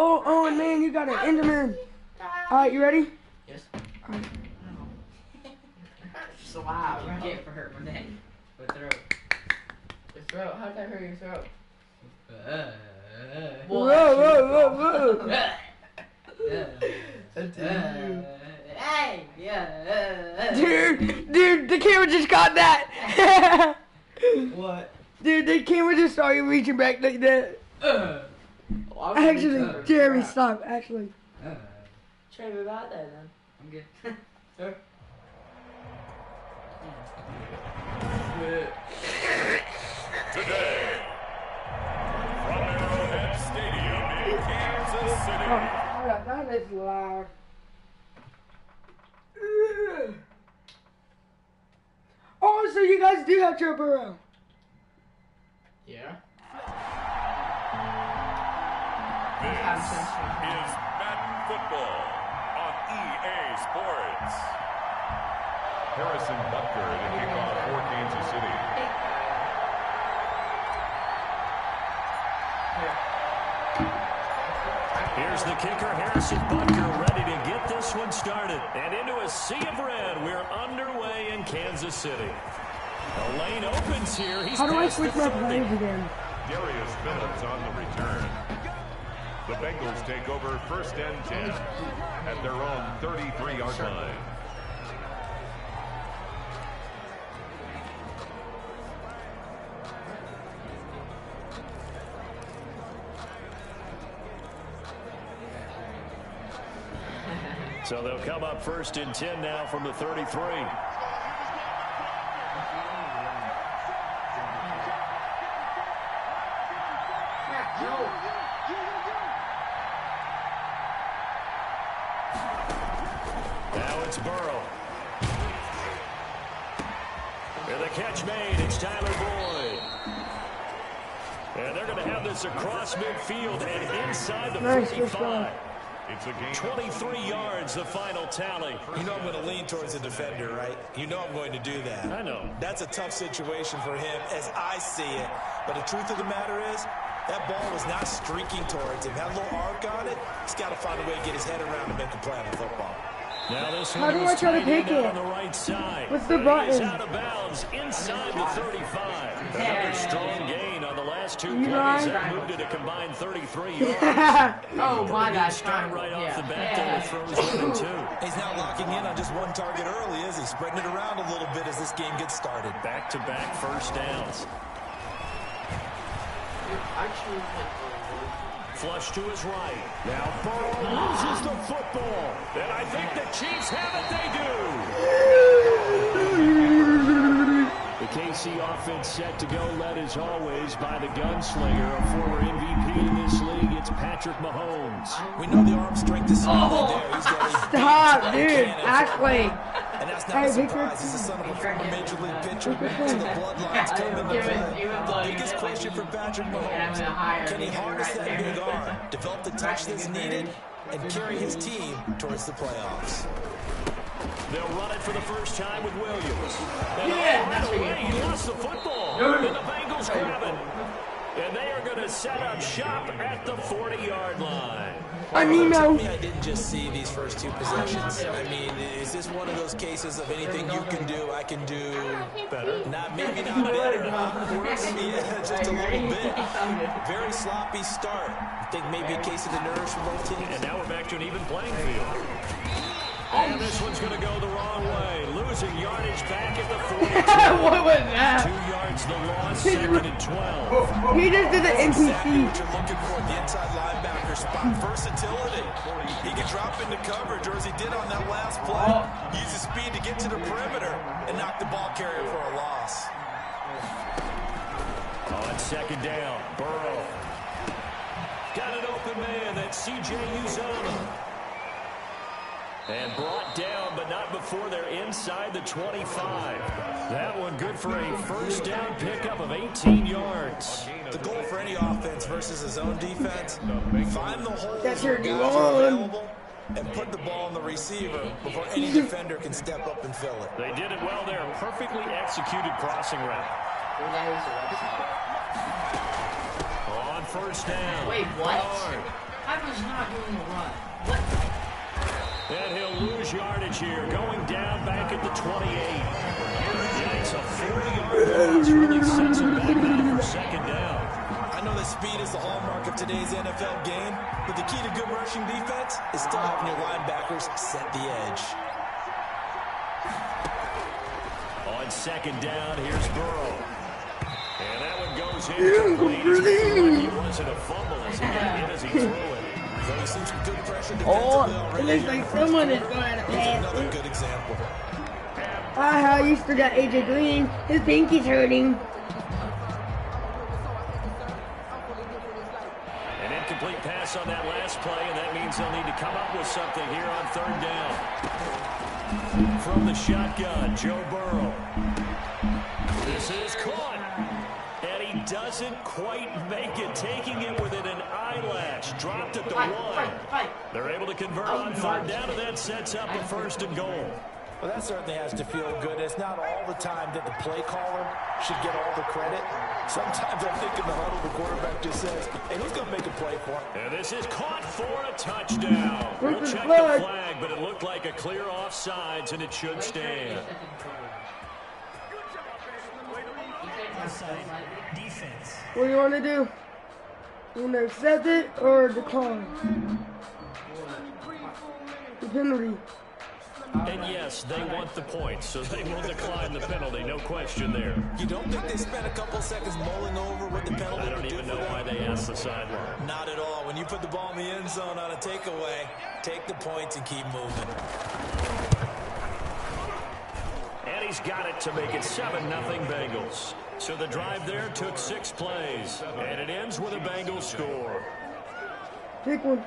Oh, man, you got an Enderman. All right, you ready? Yes. All right. So loud. You can't hurt my neck. My throat. Your throat? How did I hurt your throat? Whoa. Hey! Yeah. Dude, the camera just got that. What? Dude, the camera just saw you reaching back like that. Actually, Jeremy, stop. Actually. Trey, what about that then? I'm good. Sure. Today, from Arrowhead Stadium in Kansas City. Oh, that is loud. Oh, so you guys do have Joe Burrow. Yeah. This is Madden Football on EA Sports. Harrison Butker to kick off for Kansas City. Here's the kicker, Harrison Butker, ready to get this one started. And into a sea of red, we're underway in Kansas City. The lane opens here. He's How do I past switch the my 30. plays again? Darius Phillips on the return. The Bengals take over first and 10 at their own 33-yard line. So they'll come up first and 10 now from the 33. Now it's Burrow. And the catch made. It's Tyler Boyd. And they're going to have this across midfield and inside the 45. It's a game. 23 yards, the final tally. You know I'm going to lean towards the defender, right? You know I'm going to do that. I know. That's a tough situation for him as I see it. But the truth of the matter is, that ball was not streaking towards him. Had a little arc on it. He's got to find a way to get his head around and make a play on football. Now this How do I try to pick it? on the right side. What's the But he's button? out of bounds inside the 35. Another strong gain on the last two plays. right? That moved it a combined 33 yards. Oh my gosh. Start right off the bat there with throws 1 and 2. He's not locking in on just one target early, is he? Spreading it around a little bit as this game gets started. Back-to-back first downs. Flush to his right. Now Burrow loses the football. And I think the Chiefs have it. They do. The KC offense set to go, led as always by the gunslinger, a former MVP in this league. It's Patrick Mahomes. We know the arm strength is solid there. He's got a Stop, dude. Ashley. And that's not a surprise. He's the son of a former major league pitcher, so the bloodlines come into play. The biggest question for Patrick Mahomes, can he harness that big arm, develop the touch that's needed, and carry his team towards the playoffs? They'll run it for the first time with Williams. And right away, he lost the football. And the Bengals grab it. And they are going to set up shop at the 40-yard line. An email. Tell me I didn't just see these first two possessions. I mean, is this one of those cases of anything you can do, I can do better? Maybe not better. Yeah, just a little bit. Very sloppy start. I think maybe a case of the nerves for both teams. And now we're back to an even playing field. And this one's going to go the wrong way. Losing yardage back at the 42. What was that? 2 yards the loss, second and 12. He just did the Exactly NPC. what you're looking for, the inside linebacker spot. Versatility. He can drop into coverage, or as he did on that last play, use his speed to get to the perimeter and knock the ball carrier for a loss. On second down, Burrow. Got an open man, that's C.J. Uzomah. And brought down, but not before they're inside the 25. That one good for a first down pickup of 18 yards. The goal for any offense versus his own defense, find the holes That's where your guys goal. are available and put the ball on the receiver before any defender can step up and fill it. They did it well there. Perfectly executed crossing route. On first down. Wait, what? Hard. I was not doing the run. What? And he'll lose yardage here, going down back at the 28. Yikes, a 40-yard loss really sets him back now for second down. I know that speed is the hallmark of today's NFL game, but the key to good rushing defense is still having your linebackers set the edge. On second down, here's Burrow. And that one goes incomplete. He wasn't a fumble as he got hit as he threw it. So he seems some good pressure defensively It looks like someone is going to pass Another it. good example. Aha, you still got AJ Green. His pinky's hurting. An incomplete pass on that last play, and that means they'll need to come up with something here on third down. From the shotgun, Joe Burrow. This is caught. And he doesn't quite make it, taking it within an eyelash. Dropped at the 1. They're able to convert on third down, and that sets up a 1st and goal. Well, that certainly has to feel good. It's not all the time that the play caller should get all the credit. Sometimes I think in the huddle, the quarterback just says, hey, who's going to make a play for him? And this is caught for a touchdown. We'll check the flag, but it looked like a clear offsides, and it should stand. Defense. What do you want to do? You want to accept it or decline? The penalty. And yes, they want the points, so they will decline the penalty, no question there. You don't think they spent a couple seconds mulling over what the penalty I don't even know why they asked the sideline. Not at all. When you put the ball in the end zone on a takeaway, take the points and keep moving. And he's got it to make it 7-0 Bengals. So the drive there took 6 plays, and it ends with a Bengals score. Pick one.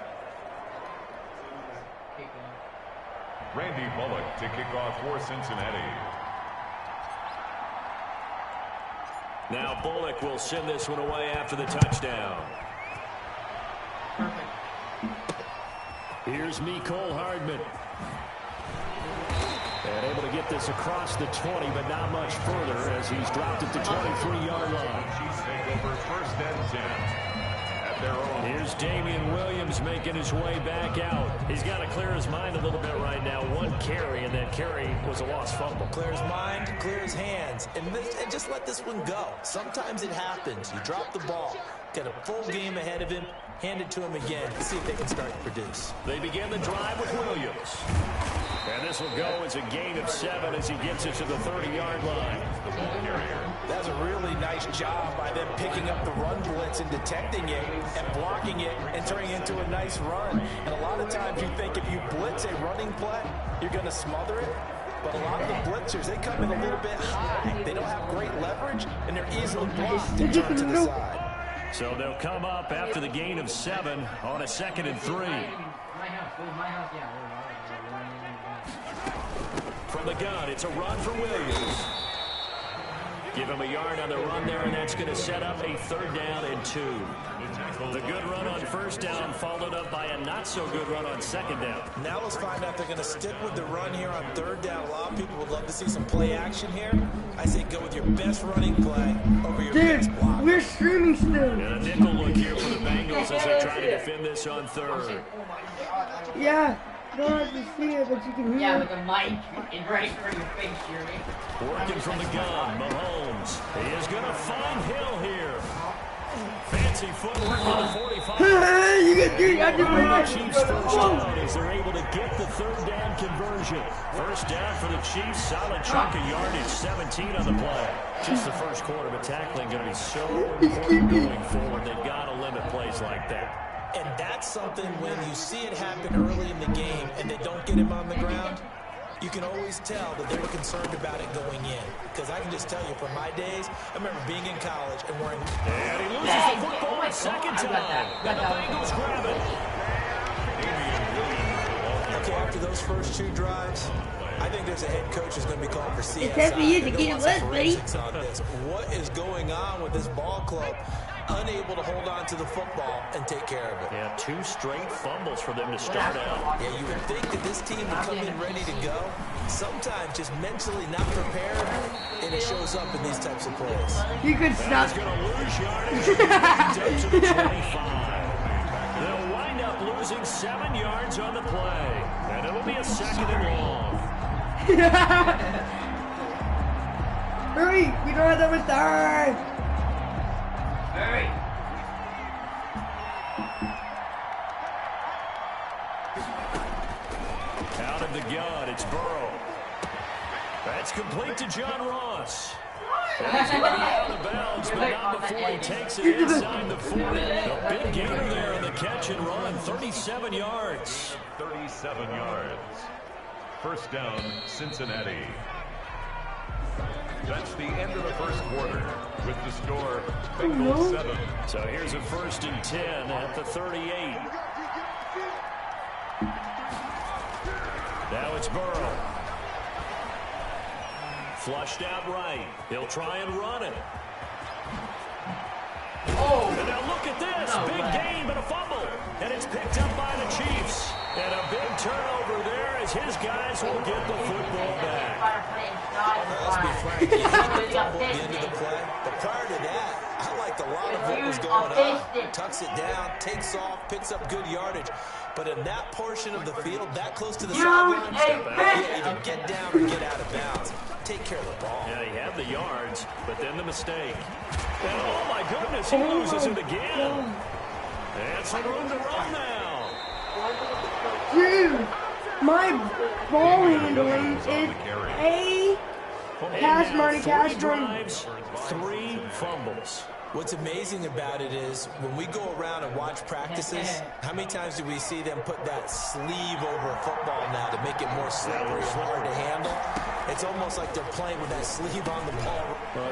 Randy Bullock to kick off for Cincinnati. Now Bullock will send this one away after the touchdown. Here's Mecole Hardman. And able to get this across the 20, but not much further as he's dropped at the 23-yard line. Chiefs take over 1st and 10 at their own. Here's Damian Williams making his way back out. He's got to clear his mind a little bit right now. 1 carry, and that carry was a lost fumble. Clear his mind, clear his hands, and just let this one go. Sometimes it happens. You drop the ball, got a full game ahead of him, hand it to him again, see if they can start to produce. They begin the drive with Williams. And this will go as a gain of 7 as he gets it to the 30-yard line. That's a really nice job by them picking up the run blitz and detecting it and blocking it and turning it into a nice run. And a lot of times you think if you blitz a running play, you're going to smother it. But a lot of the blitzers, they come in a little bit high. They don't have great leverage, and they're easily blocked and turned to the side. So they'll come up after the gain of 7 on a 2nd and 3. From the gun, it's a run for Williams. Give him a yard on the run there, and that's going to set up a 3rd down and 2. The good run on 1st down followed up by a not-so-good run on 2nd down. Now let's find out if they're going to stick with the run here on 3rd down. A lot of people would love to see some play action here. I say go with your best running play over your best block. Dude, we're streaming still. And a nickel look here for the Bengals as they try to defend this on 3rd. Yeah, don't have to see it, but you can hear Yeah, it. with the mic in right in front of your face, Jeremy. Working from the gun, Mahomes. He is going to find Hill here. Fancy footwork for the 45. You get dude, I just The went Chiefs first down as they're able to get the 3rd down conversion. 1st down for the Chiefs. Solid chunk of yardage. 17 on the play. Just the first quarter, but tackling going to be so important going forward. They've got to limit plays like that. And that's something when you see it happen early in the game and they don't get him on the ground, you can always tell that they were concerned about it going in. Because I can just tell you from my days, I remember being in college and wearing... And he loses the football a 2nd time. And the Bengals grab it. Okay, after those first 2 drives, I think there's a head coach who's going to be calling for CSI. Except for you to get it less, buddy. What is going on with this ball club? Unable to hold on to the football and take care of it. Yeah, 2 straight fumbles for them to start out. Yeah, you would think that this team would come in ready to go. Sometimes just mentally not prepared, and it shows up in these types of plays. You could stop. He's going to lose yardage. Up to the 25. They'll wind up a 2nd and long. Hurry! We don't have that much time! Hurry. Out of the gun, it's Burrow. That's complete to John Ross. That's going to be out of bounds, but not before he takes it inside the 40. A big gainer there on the catch and run, 37 yards. 37 yards. First down, Cincinnati. That's the end of the first quarter with the score Bengals 7. So here's a 1st and 10 at the 38. Now it's Burrow. Flushed out right. He'll try and run it. Oh! And now look at this. No big way. game and a fumble. And it's picked up by the Chiefs. And a big turnover there as his guys will get the football back. Let's be frank, he fumbled at the end of the play. But prior to that, I liked a lot of what was going on. Tucks it down, takes off, picks up good yardage. But in that portion of the field, that close to the sideline, either get down or get out of bounds. Take care of the ball. Yeah, he had the yards, but then the mistake. And oh my goodness, he loses it again. And some room to run now. Dude, my ball handling is a pass money, cash drives, 3 fumbles. What's amazing about it is when we go around and watch practices, how many times do we see them put that sleeve over a football now to make it more slippery and hard to handle? It's almost like they're playing with that sleeve on the ball.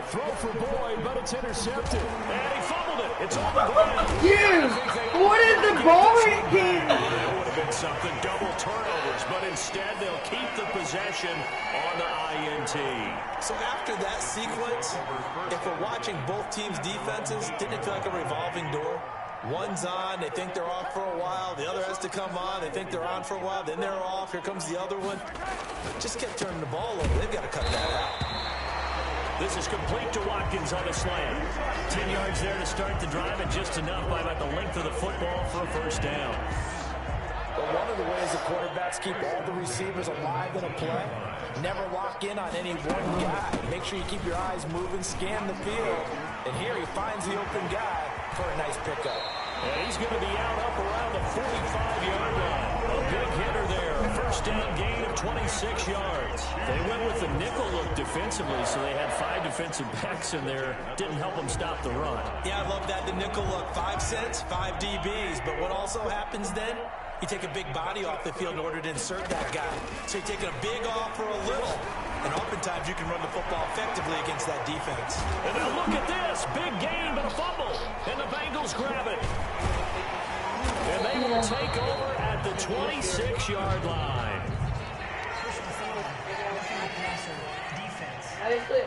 Throw for Boyd, but it's intercepted. And he fumbled it. It's on the ground. Dude, what is the ball hitting? That would have been something, double turnovers, but instead they'll keep the possession on the INT. So after that sequence, if we're watching both teams' defenses, didn't it feel like a revolving door? One's on, they think they're off for a while. The other has to come on, they think they're on for a while. Then they're off, here comes the other one. Just kept turning the ball over. They've got to cut that out. This is complete to Watkins on a slant. 10 yards there to start the drive, and just enough by about the length of the football for a first down. But one of the ways the quarterbacks keep all the receivers alive in a play, never lock in on any one guy. Make sure you keep your eyes moving, scan the field. And here he finds the open guy for a nice pickup. And he's going to be out up around the 45-yard line. A big hitter there. A first down gain of 26 yards. They went with the nickel look defensively, so they had 5 defensive backs in there. Didn't help them stop the run. Yeah, I love that, the nickel look. 5 cents, 5 DBs. But what also happens then? You take a big body off the field in order to insert that guy. So you're taking a big off for a little. And oftentimes you can run the football effectively against that defense. And now look at this. Big game and a fumble. And the Bengals grab it. And they will take over at the 26-yard line. Actually,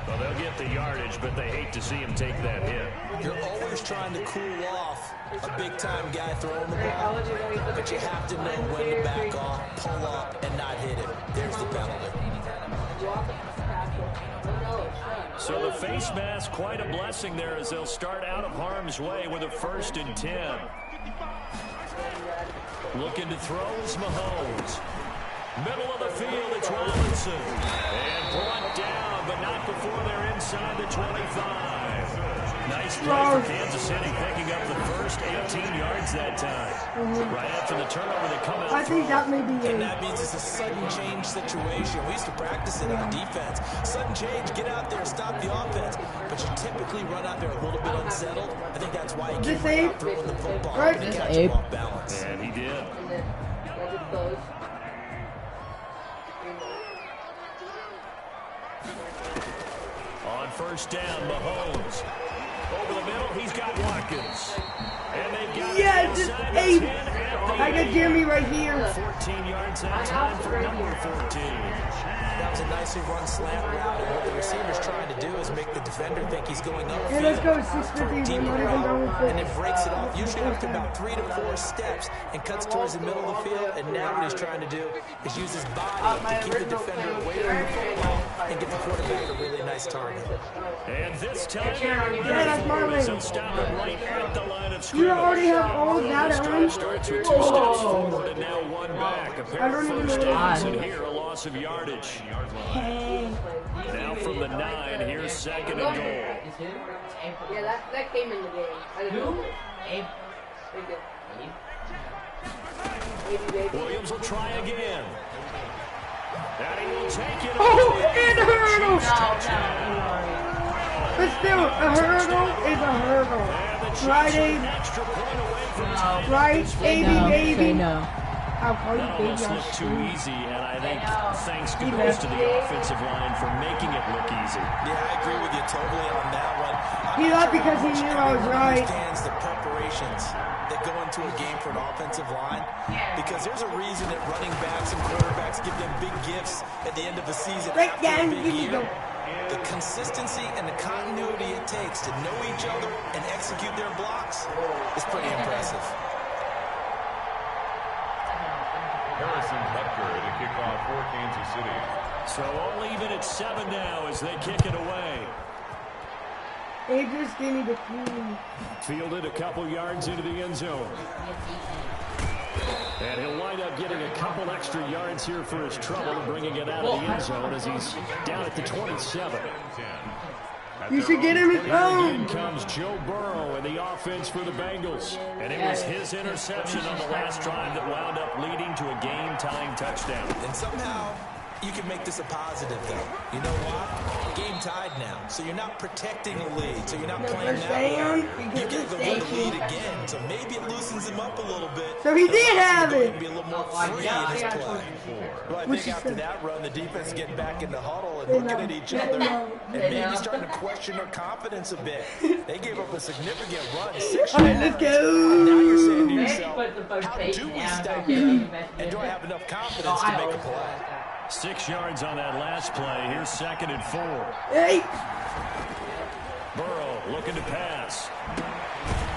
Well, they'll get the yardage, but they hate to see him take that hit. You're always trying to cool off a big-time guy throwing the ball, but you have to know when to back off, pull up, and not hit him. There's the penalty. So the face mask, quite a blessing there as they'll start out of harm's way with a 1st and 10. Looking to throw is Mahomes. Middle of the field, it's Robinson. And brought down, but not before they're inside the 25. Nice play for Kansas City, picking up the first 18 yards that time. Right after the turnover, they come out. I think that may be And it. that means it's a sudden change situation. We used to practice it on defense. Sudden change, get out there, stop the offense. But you typically run out there a little bit unsettled. I think that's why you keep Abe? throwing the football Right. and catch him off balance. And he did. On first down, Mahomes. Over the middle, he's got Watkins. And they've got Yeah, just Abe. I got Jimmy right here. 14 yards that time for number 14. That was a nicely run slant route. And what the receiver's trying to do is is make the defender think he's going upfield. Hey, let's go 650. Deeper We're not even done route, with and it. then breaks it off, usually after about 3 to 4 steps, and cuts towards the middle of the field. And now what he's trying to do is use his body to keep the defender away from the football and get the quarterback a really nice target. And this time, that's my lane. so stop it right at the line of You scrimmage. already have all of that, Aaron? Starts with 2 steps forward and now 1 back. A pair of first downs, and here a loss of yardage. Now from the 9, here's 2nd and goal. Yeah, that came in the game. I didn't know. Abe. Williams will try again. And he will take it. Oh, and a hurdle! No. But still, a hurdle is a hurdle. Right, Abe? Extra point away from Right, baby? no. I'll call you That baby. almost I'll looked shoot. too easy, and I think thanks goes to the offensive line for making it look easy. Yeah, I agree with you totally on that one. He left because he knew I was right. Understands the preparations that go into a game for an offensive line, because there's a reason that running backs and quarterbacks give them big gifts at the end of the season Right, after a gang, big here you year. go. The consistency and the continuity it takes to know each other and execute their blocks is pretty impressive. Harrison Butker to kick off for Kansas City. So all even at 7 now as they kick it away. They just gave me the queen. Fielded a couple yards into the end zone. And he'll wind up getting a couple extra yards here for his trouble and bringing it out of the end zone as he's down at the 27. You should get him his In phone. comes Joe Burrow in the offense for the Bengals. And it was his interception on the last drive that wound up leading to a game-tying touchdown. And somehow, you can make this a positive, though. You know why? Game tied now. So you're not protecting the lead. So you're not playing First that down, way. because You get it's the lead safety. again. So maybe it loosens him up a little bit. So he did have Go ahead it. and be a little more free in his play. Well, I Which think is after the- that run, the defense is getting back in the huddle and They looking know. at each They other know. and maybe starting to question their confidence a bit. They gave up a significant run, 6 All right, yards. let's go. Now you're saying to Maybe yourself, put the first how page do we down, stop okay, him? that's And do I good. have enough confidence to make a play? 6 yards on that last play. Here's 2nd and 4. Hey, Burrow looking to pass.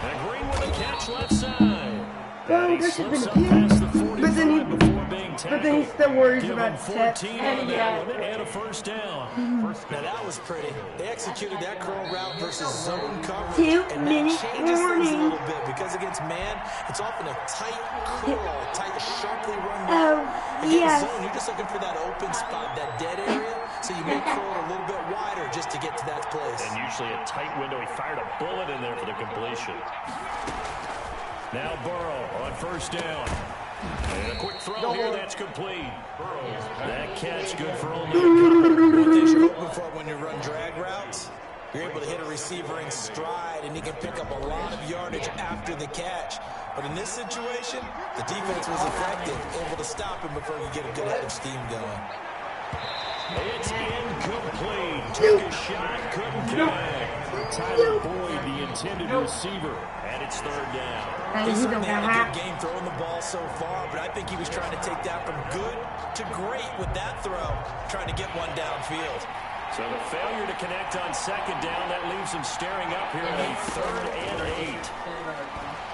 And Green with a catch left side. bro, And he this has slips been up cute. past the 45 But then he, before being tackled. but then he still worries Give about him steps. 14 on that one and a first down. Now that was pretty. They executed that curl route versus zone coverage. 2 and minute that changes things a warning. little bit because against man, it's often a tight curl, tight, sharply run Oh, route. Against yes. zone, you're just looking for that open spot, that dead area, so you may curl it a little bit wider just to get to that place. And usually a tight window. He fired a bullet in there for the completion. Now Burrow on first down. And a quick throw here. That's complete. That catch good for only a couple. One thing you're hoping for when you run drag routes, you're able to hit a receiver in stride, and he can pick up a lot of yardage after the catch. But in this situation, the defense was effective, able to stop him before you get a good head of steam going. It's incomplete. Took a shot, couldn't connect. Tyler Boyd, the intended receiver, and it's 3rd down. And He he's certainly had a gonna good game throwing the ball so far, but I think he was trying to take that from good to great with that throw, trying to get one downfield. So the failure to connect on 2nd down, that leaves him staring up here at a 3rd and 8.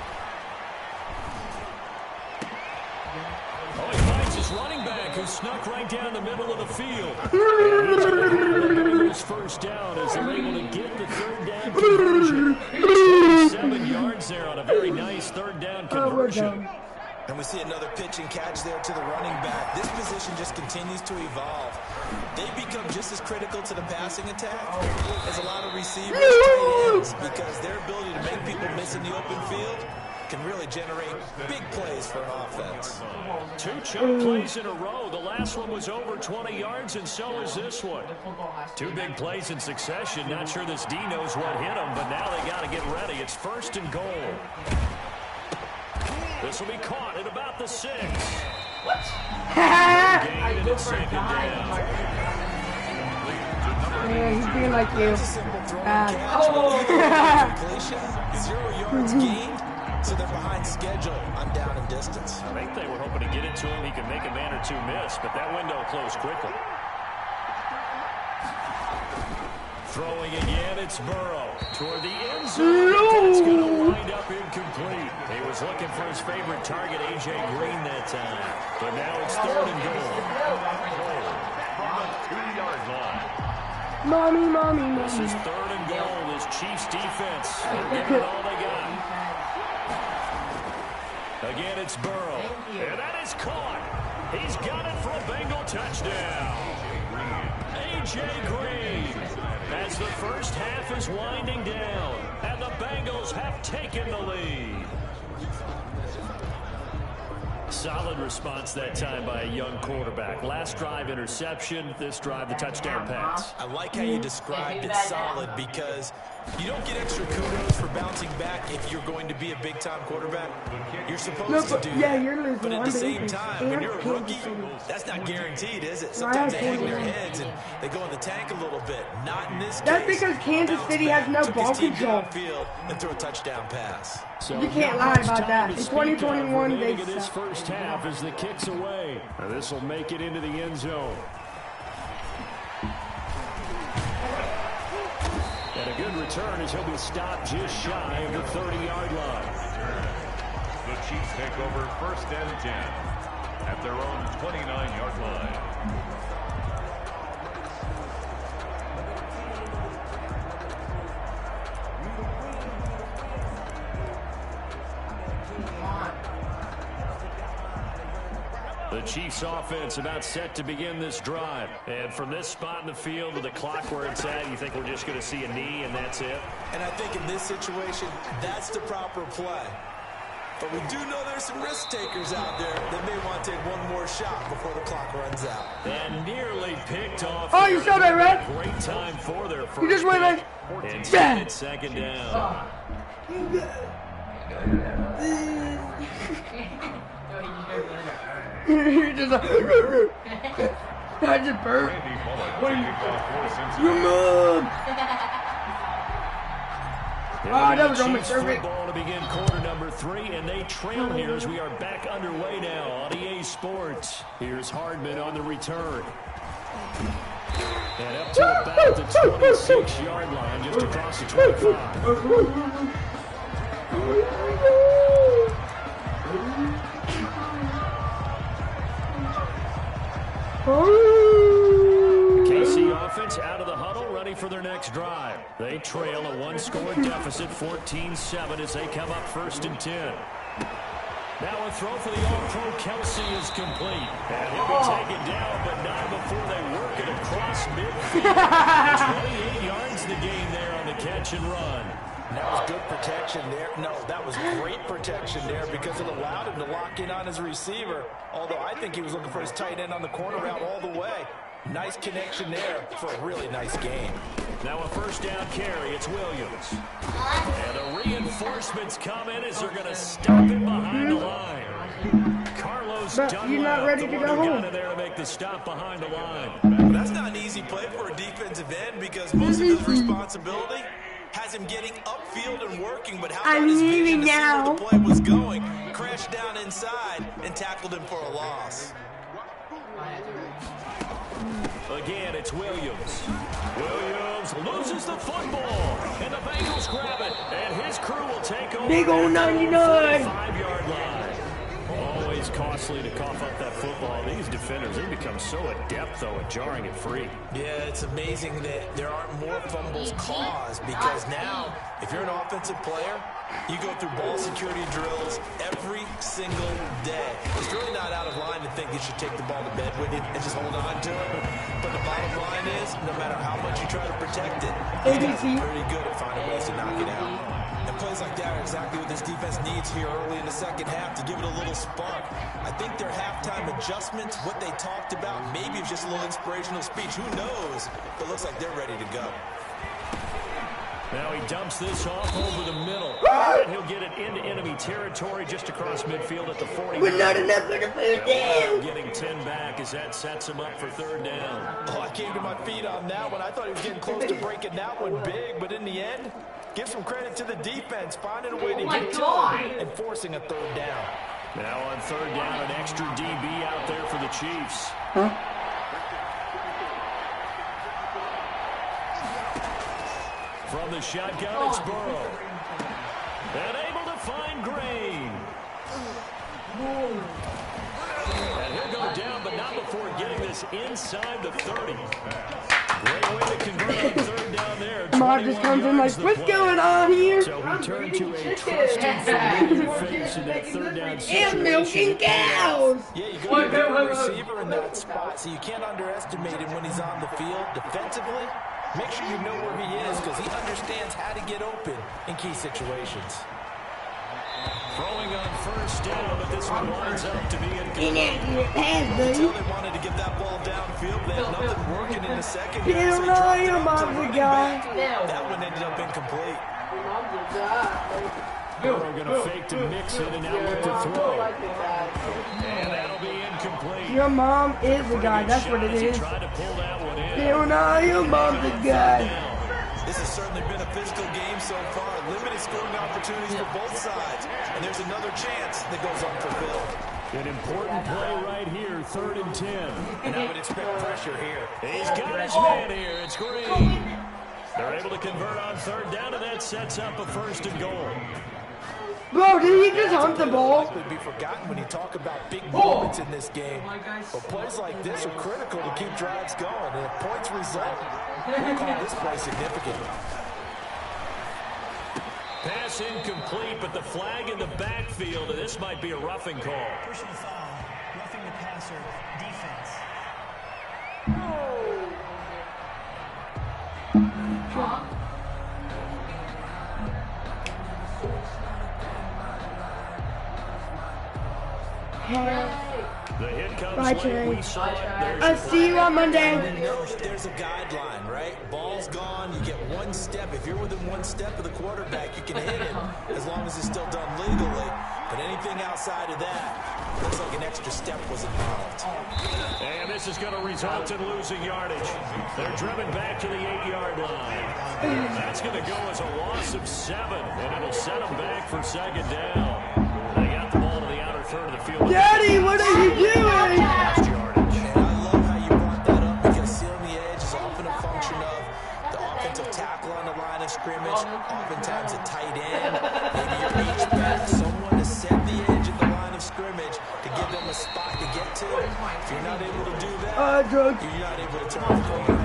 Oh, he finds his running back who snuck right down the middle of the field. And he's going to get his first down as they're able to get the 3rd down conversion. 7 yards there on a very nice 3rd down conversion. And we see another pitch and catch there to the running back. This position just continues to evolve. They become just as critical to the passing attack as a lot of receivers, tight ends, because their ability to make people miss in the open field can really generate big plays for an offense. 2 choke plays in a row. The last one was over 20 yards, and so is this one. 2 big plays in succession. Not sure this D knows what hit him, but now they got to get ready. It's 1st and goal. This will be caught at about the 6. What? Gain, and it's 2nd down. Yeah, he's being like you. Simple throw Bad. and catch. Completion, 0 yards gained, so they're behind schedule on down and distance. I think they were hoping to get it to him. He could make a man or 2 miss, but that window closed quickly. Throwing again, it's Burrow. Toward the end zone, that's going to wind up incomplete. He was looking for his favorite target, A.J. Green, that time. But now it's 3rd and goal. From the 2-yard line. Mommy. This is 3rd and goal. This Chiefs defense, they're giving it all they got. Again, it's Burrow. And that is caught. He's got it for a Bengal touchdown. A.J. Green. As the first half is winding down, and the Bengals have taken the lead. Solid response that time by a young quarterback. Last drive, interception. This drive, the touchdown pass. I like how you described it solid because you don't get extra kudos for bouncing back if you're going to be a big-time quarterback. You're supposed to do that. You're losing. But at the same time, when you're a rookie, that's not guaranteed, is it? Sometimes they hang their heads and they go in the tank a little bit. Not in this case. That's because Kansas City has no ball control. And throw a touchdown pass. So you can't lie about that. In 2021, they this first half as the kick's away. Now this will make it into the end zone. And a good return as he'll be stopped just shy of the 30-yard line. The Chiefs take over 1st and 10 at their own 29-yard line. The Chiefs offense about set to begin this drive. And from this spot in the field with the clock where it's at, you think we're just going to see a knee and that's it? And I think in this situation, that's the proper play. But we do know there's some risk takers out there that may want to take one more shot before the clock runs out. And nearly picked off. Oh, you saw that, right? Great time for their first. You just went like, and yeah. Second down. You're just like, I just burped. Your mom. Oh, that was almost perfect. Ball to begin quarter number 3, and they trail here as we are back underway now on EA Sports. Here's Hardman on the return. And up to about the 26-yard line, just across the 25. KC offense out of the huddle, ready for their next drive. They trail a one-score deficit, 14-7, as they come up 1st and 10. Now a throw for the All-Pro Kelsey is complete. And he'll be taken down, but not before they work it across midfield. 28 yards the gain there on the catch and run. That was good protection there. No, that was great protection there because it allowed him to lock in on his receiver. Although I think he was looking for his tight end on the corner route all the way. Nice connection there for a really nice game. Now a first down carry. It's Williams. And the reinforcements come in as they're going to stop him behind the line. Carlos Dunlap, you're not ready to go home. Got there to make the stop behind the line. Well, that's not an easy play for a defensive end because most of his responsibility has him getting upfield and working, but how about his vision to see where the play was going? Crashed down inside and tackled him for a loss. Again, it's Williams. Williams loses the football, and the Bengals grab it, and his crew will take over. Big old 99. 5-yard line. Always costly to cough up that football. These defenders, they become so adept, though, at jarring it free. Yeah, it's amazing that there aren't more fumbles caused because now, if you're an offensive player, you go through ball security drills every single day. It's really not out of line to think you should take the ball to bed with you and just hold on to it. But the bottom line is, no matter how much you try to protect it, these guys are pretty good at finding ways to knock it out. And plays like that are exactly what this defense needs here early in the second half to give it a little spark. I think their halftime adjustments, what they talked about, maybe it's just a little inspirational speech. Who knows? But it looks like they're ready to go. Now he dumps this off over the middle. And he'll get it into enemy territory just across midfield at the 40. But not enough for the third down. Getting 10 back as that sets him up for third down. Oh, I came to my feet on that one. I thought he was getting close to breaking that one big, but in the end, give some credit to the defense, finding a way to get to him and forcing a third down. Now on third down, an extra DB out there for the Chiefs. From the shotgun, it's Burrow. And able to find Green. And he'll go down, but not before getting this inside the 30. Great way to convert on third down there. Mom just comes in like, what's going on here? So he turned to a trusted familiar face in that third down situation. And milking cows. Yeah, you got a receiver in that spot, so you can't underestimate him when he's on the field. Defensively, make sure you know where he is because he understands how to get open in key situations. Throwing on first down, but this one winds up to be incomplete. Until they wanted to get that ball downfield, they had nothing working in the second half. You know your mom's a guy. That one ended up incomplete. Burrow going to fake to mix it and now look to throw. And that'll be incomplete. Your mom is a guy. That's what it is. Tried to pull that one in. You know your mom's a guy. This has certainly been a physical game so far. Limited scoring opportunities for both sides. And there's another chance that goes unfulfilled. An important play right here, 3rd and 10. And I would expect pressure here. He's got his man here. It's Green. They're able to convert on third down, and that sets up a 1st and goal. Bro, did he just hunt the ball? Would be forgotten when you talk about big moments in this game. But plays like this are critical to keep drives going. And if points result, we'll call this play significant. Pass incomplete, but the flag in the backfield, and this might be a roughing call. Personal foul, roughing the passer, defense. The hit comes Bye, late. Trey. We saw it. I'll see you on Monday. There's a guideline, right? Ball's gone, you get one step. If you're within one step of the quarterback, you can hit it as long as it's still done legally. But anything outside of that, looks like an extra step was involved. And this is going to result in losing yardage. They're driven back to the 8-yard line. That's going to go as a loss of 7, and it'll set them back for 2nd down. They got the ball to the outer third of the field. Daddy, what are you doing? Last yardage. And I love how you brought that up because sealing the edge is often a function of the offensive tackle on the line of scrimmage, oftentimes a tight end, maybe your H-back, someone to set the edge at the line of scrimmage to give them a spot to get to. If you're not able to do that, drugs. you're not able to turn the corner.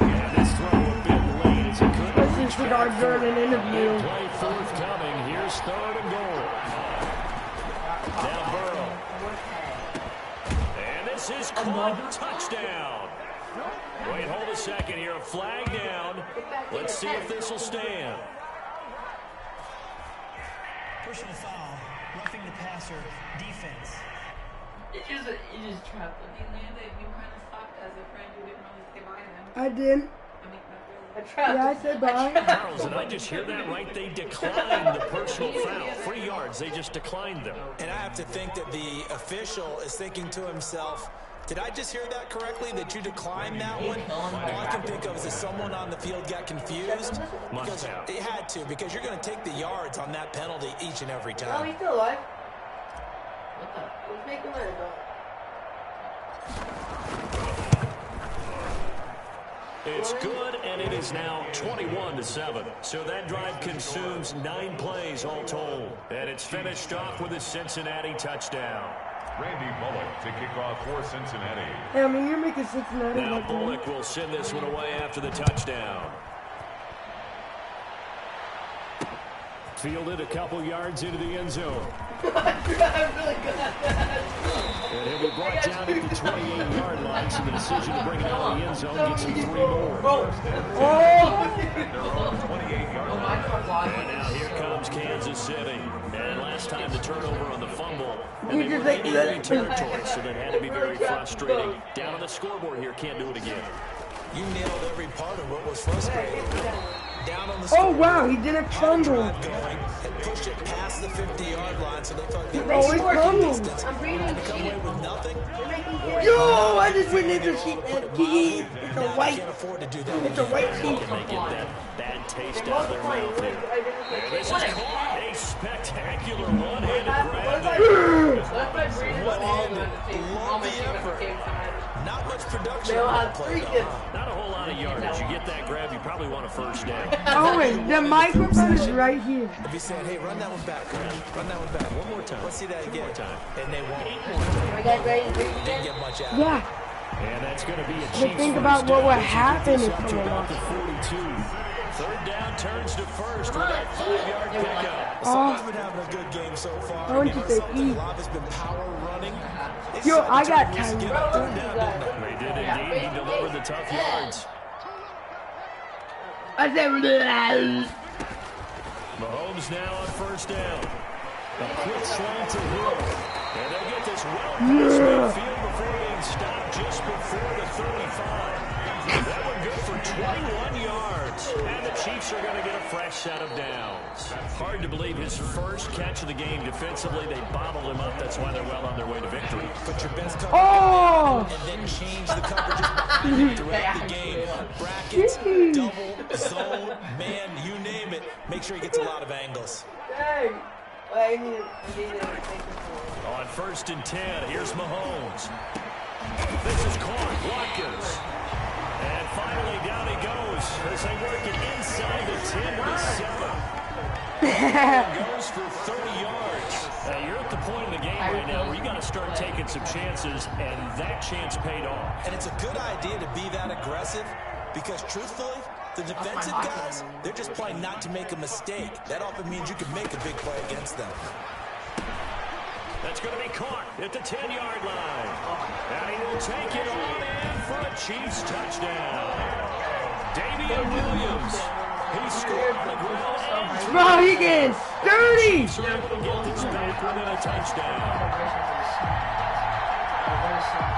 Yeah, this throw a bit late as it could This is for our German interview. play forthcoming. Here's 3rd and goal. Now Burrow. And this is caught. Touchdown. Wait, hold a second here. A flag down. Let's see if this will stand. Personal foul, roughing the passer, defense. It just trapped him. You kind of stopped as a friend who didn't really say bye to him. I did. I mean, not really. I trapped Yeah, I said bye. Charles, did I just hear that right? They declined the personal foul. 3 yards. They just declined them. And I have to think that the official is thinking to himself, did I just hear that correctly, that you declined that one? All I can think of is that someone on the field got confused. Must have. It had to, because you're going to take the yards on that penalty each and every Oh, time. he's still alive. What the? Let's make him later, bro. It's good, and it is now 21-7. So that drive consumes 9 plays all told. And it's finished off with a Cincinnati touchdown. Randy Bullock to kick off for Cincinnati. Hey, I mean, you're making Cincinnati Now look good. Bullock will send this one away after the touchdown. Fielded a couple yards into the end zone. I'm really good at that. And he'll be brought down at the 28-yard line, so the decision to bring it out of the end zone gets him 3 more. Their own 28-yard line. And now here comes Kansas City. And last time the turnover on the fumble, and You they just were like in that. enemy territory, so that had to be very frustrating. Down on the scoreboard here, can't do it again. You nailed every part of what was frustrating. Down on the Oh, scoreboard, wow, he didn't had a fumble. drive going, and pushed it past the 50-yard line, so they thought they always fumbles. distance. I'm reading Come away with nothing. Yo, I just went into sheet key. It's a white. Can't afford to do that. It's a white sheet. Can they get that bad taste out of their mouth here? And this is caught. A spectacular one-handed grab there. One-handed, love the effort. Not much production. They'll on have that three play, kids. though. Not a whole lot of yardage. You get that grab, you probably want a first down. Oh wait, the microphone is right here. If he's saying, hey, run that one back, run that one back. One more time. Let's see that again. One more time. And they won't. I got ready to Didn't get much out of it. Yeah. And that's going to be a But Chiefs think first about what down would as you get happen this if up to someone about lost. the 42. Third down turns to first with that 5-yard pickup. Someone's been having a good game so far. I want You you know to something? eat. A lot has been power running. They Yo, decided I to got try to time. get up, third down, didn't they? They did indeed. He delivered the tough yards. I said, Mahomes now on first down. A quick slant to Hill. And they'll get this well past midfield before being stopped just before the 35. That one good for 21 yards. And the Chiefs are going to get a fresh set of downs. Hard to believe his first catch of the game defensively. They bottled him up. That's why they're well on their way to victory. Put your best coverage oh! and then change the coverages behind you throughout the game. Brackets, double, zone, man, you name it. Make sure he gets a lot of angles. Hey! I need to take this one. On first and 10, here's Mahomes. This is caught. Watkins. And finally, down he goes as they work it inside the 10 to the 7. Goes for 30 yards. You're at the point in the game right now where you got to start taking some chances, and that chance paid off. And it's a good idea to be that aggressive because, truthfully, the defensive guys, they're just playing not to make a mistake. That often means you can make a big play against them. That's going to be caught at the 10-yard line. And he will take it on in for a Chiefs touchdown. Damian Williams. He scored on the ground. Bro, he getting dirty! Chiefs are able to get this back within a touchdown.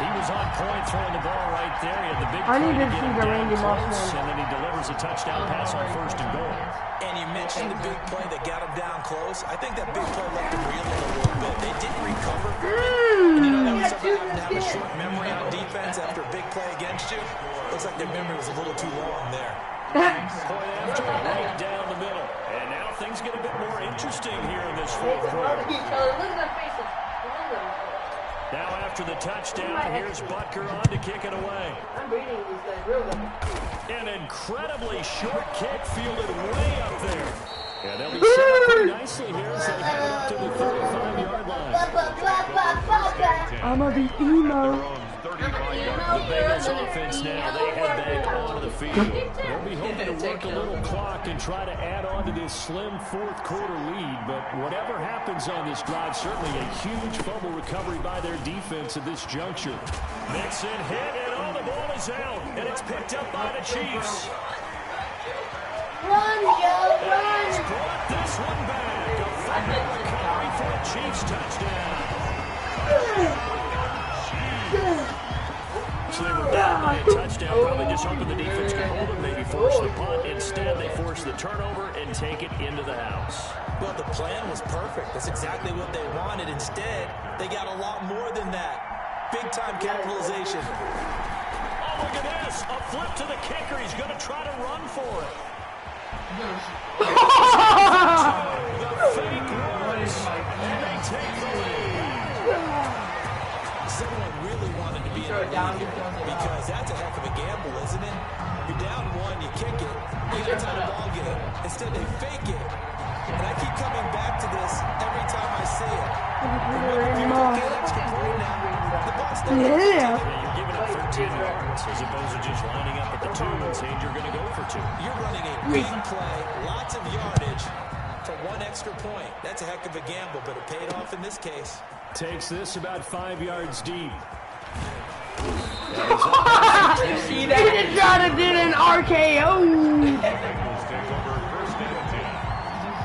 He was on point throwing the ball right there. He had the big I play need to to get see him the down Randy Moss close, one. and then he delivers a touchdown pass on first and goal. And you mentioned the big play that got him down close. I think that big play left him reeling a little bit. They didn't recover from it. And you know that was something having to have a short memory on defense after a big play against you. Looks like their memory was a little too long there. Point after right down the middle. And now things get a bit more interesting here in this fourth quarter. Look at their faces. Now after the touchdown, here's Butker on to kick it away. I'm reading these guys real good. An incredibly short kick fielded way up there. Yeah, they'll be set up pretty nicely here as they head up to the 35-yard line. I'm gonna be emo. The Bengals offense now, they head back onto the field. They'll be hoping to work a little clock and try to add on to this slim fourth quarter lead, but whatever happens on this drive, certainly a huge fumble recovery by their defense at this juncture. Mixon hit, and all the ball is out, and it's picked up by the Chiefs. Run, yo, run! He's brought this one back. A fumble recovery for a Chiefs touchdown. So they were down by a touchdown, probably just hoping the defense could hold them, maybe force the punt. Instead, they force the turnover and take it into the house. Well, the plan was perfect. That's exactly what they wanted. Instead, they got a lot more than that. Big-time capitalization. Oh, look at this. A flip to the kicker. He's going to try to run for it. The fake runs, and they take the lead. Someone really wanted to be in the lead here because that's a heck of a gamble, isn't it? You're down one, you kick it, you got time to ball game. Instead, they fake it. And I keep coming back to this every time I see it. Remember, if you take an extra point now, the ball's still Yeah. You're giving up 13 yards as opposed to just lining up at the 2 and saying you're going to go for 2. You're running a big play, lots of yardage for one extra point. That's a heck of a gamble, but it paid off in this case. Takes this about 5 yards deep. He just tried to get an RKO. Bengals take over first and 10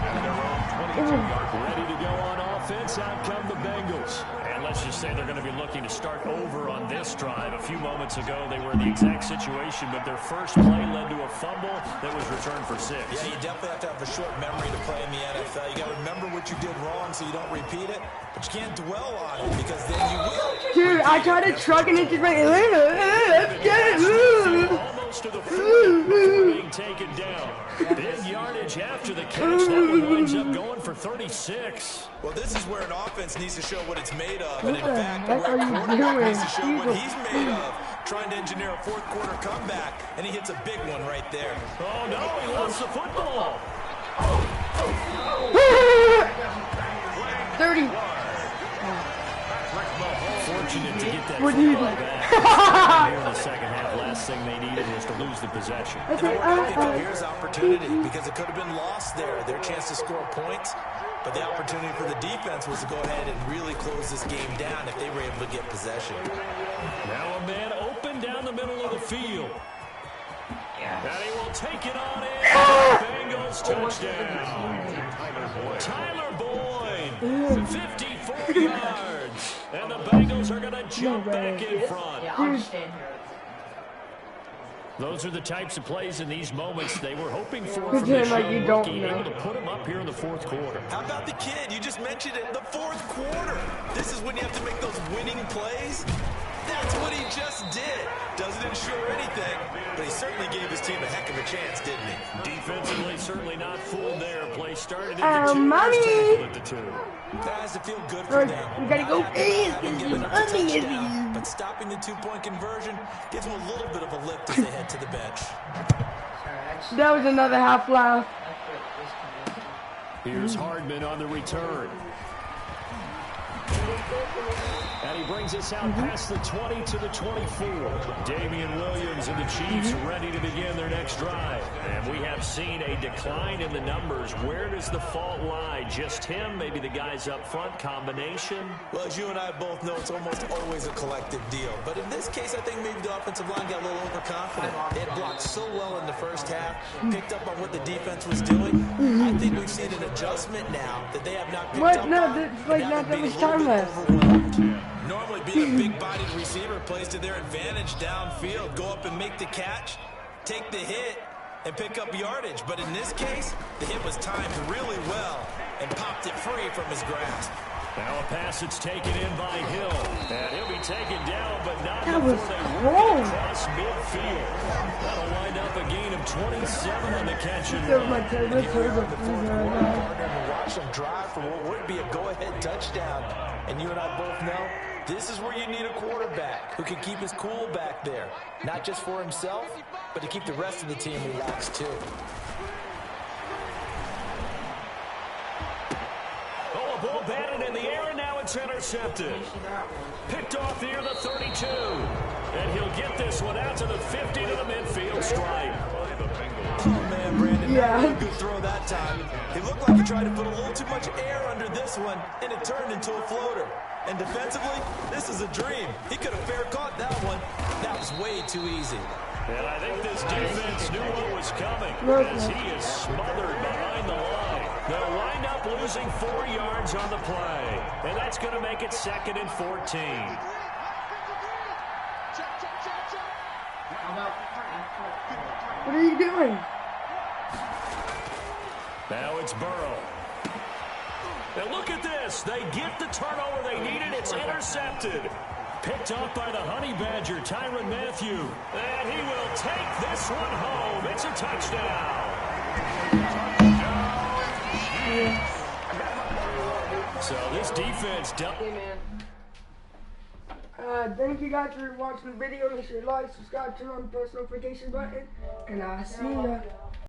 at their own 22-yard line. Ready to go on offense. Out come the Bengals. And let's just say they're going to be looking to start over on this drive. A few moments ago, they were in the exact situation, but their first play led to a fumble that was returned for 6. Yeah, you definitely have to have a short memory to play in the NFL. You got to remember what you did wrong so you don't repeat it, but you can't dwell on it because then you will. Dude, I tried to truck and it just went. Almost to the 40 before being taken down. Big yardage after the catch. That one winds up going for 36. Well, this is where an offense needs to show what it's made of, and in What the fact, heck where are a you quarterback doing? needs to show what Jesus. he's made of. trying to engineer a fourth quarter comeback, and he hits a big one right there. Oh, no, he lost the football. 30. Fortunate to get that football back. Here in the second half, last thing they needed was to lose the possession. That's And right. I think here's opportunity because it could have been lost there. Their chance to score points, but the opportunity for the defense was to go ahead and really close this game down if they were able to get possession. Now a man open down the middle of the field. And he will take it on in. Bengals touchdown. Tyler Boyd, 54 yards. And the Bengals are going to jump back in front. Yeah, I'll just stand here. Those are the types of plays in these moments they were hoping for from Pretend this like young you don't rookie, know. able to put him up here in the fourth quarter. How about the kid? You just mentioned it, the fourth quarter. This is when you have to make those winning plays. That's what he just did. Doesn't ensure anything, but he certainly gave his team a heck of a chance, didn't he? Defensively, certainly not fooled there. Play started Oh, at the 2, mommy. tackled at the 2. That has to feel good for them. We gotta go Not having in, having 'cause given you up the ugly as touchdown, you. but stopping the two-point conversion gives them a little bit of a lift as they head to the bench. That was another half laugh. Here's Hardman on the return. And he brings us out past the 20 to the 24. Damian Williams and the Chiefs ready to begin their next drive. And we have seen a decline in the numbers. Where does the fault lie? Just him? Maybe the guys up front? Combination? Well, as you and I both know, it's almost always a collective deal. But in this case, I think maybe the offensive line got a little overconfident. They had blocked so well in the first half, picked up on what the defense was doing. I think we've seen an adjustment now that they have not picked What? up No, on. that's like and now not they're that being much a little time bit left. overwhelmed. Normally, being a big-bodied receiver plays to their advantage downfield. Go up and make the catch, take the hit, and pick up yardage. But in this case, the hit was timed really well and popped it free from his grasp. Now a pass that's taken in by Hill. And he'll be taken down, but not That before was they wrong. cross midfield. That'll wind up a gain of 27 on the catch and That was my run. favorite Here we are in the fourth quarter, turtle. partner, and watch them drive for what would be a go-ahead touchdown. And you and I both know this is where you need a quarterback who can keep his cool back there. Not just for himself, but to keep the rest of the team relaxed too. Oh, a ball batted in the air, and now it's intercepted. Picked off near the 32. And he'll get this one out to the 50 to the midfield stripe. Oh, man, Brandon, Yeah. not a good throw that time. It looked like he tried to put a little too much air under this one, and it turned into a floater. And defensively, this is a dream. He could have fair caught that one. That was way too easy. And I think this defense knew what was coming as he is smothered behind the line. They'll wind up losing 4 yards on the play. And that's going to make it 2nd and 14. What are you doing? Now it's Burrow. And look at this. They get the turnover they needed. It's intercepted. Picked off by the Honey Badger, Tyrann Mathieu. And he will take this one home. It's a touchdown. So this defense dealt. Thank you guys for watching the video. Make sure you like, subscribe, turn on the post notification button, and I'll see ya.